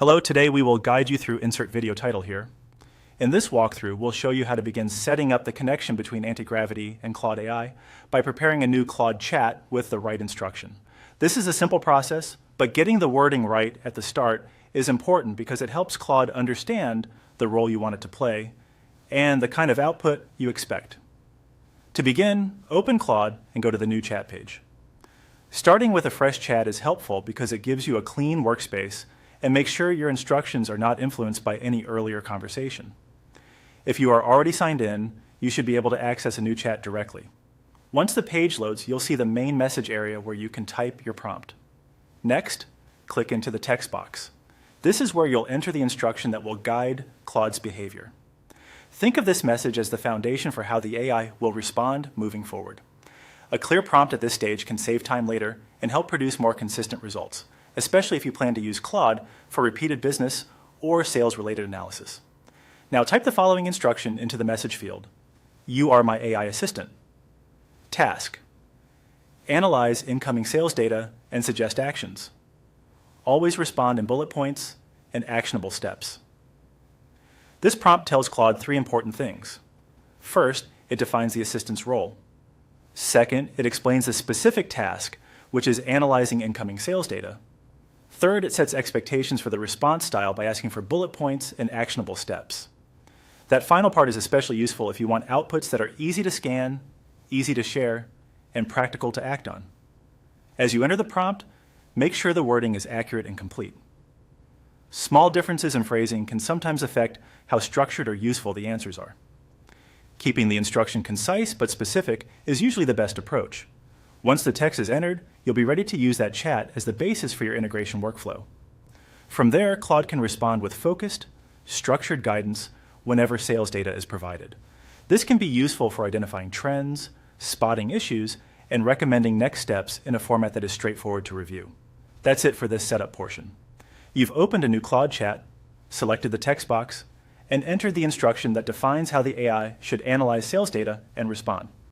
Hello, today we will guide you through Insert Video Title here. In this walkthrough, we'll show you how to begin setting up the connection between Antigravity and Claude AI by preparing a new Claude chat with the right instruction. This is a simple process, but getting the wording right at the start is important because it helps Claude understand the role you want it to play and the kind of output you expect. To begin, open Claude and go to the New Chat page. Starting with a fresh chat is helpful because it gives you a clean workspace and makes sure your instructions are not influenced by any earlier conversation. If you are already signed in, you should be able to access a new chat directly. Once the page loads, you'll see the main message area where you can type your prompt. Next, click into the text box. This is where you'll enter the instruction that will guide Claude's behavior. Think of this message as the foundation for how the AI will respond moving forward. A clear prompt at this stage can save time later and help produce more consistent results, especially if you plan to use Claude for repeated business or sales-related analysis. Now type the following instruction into the message field. You are my AI assistant. Task: analyze incoming sales data and suggest actions. Always respond in bullet points and actionable steps. This prompt tells Claude three important things. First, it defines the assistant's role. Second, it explains the specific task, which is analyzing incoming sales data. Third, it sets expectations for the response style by asking for bullet points and actionable steps. That final part is especially useful if you want outputs that are easy to scan, easy to share, and practical to act on. As you enter the prompt, make sure the wording is accurate and complete. Small differences in phrasing can sometimes affect how structured or useful the answers are. Keeping the instruction concise but specific is usually the best approach. Once the text is entered, you'll be ready to use that chat as the basis for your integration workflow. From there, Claude can respond with focused, structured guidance whenever sales data is provided. This can be useful for identifying trends, spotting issues, and recommending next steps in a format that is straightforward to review. That's it for this setup portion. You've opened a new Claude chat, selected the text box, and entered the instruction that defines how the AI should analyze sales data and respond.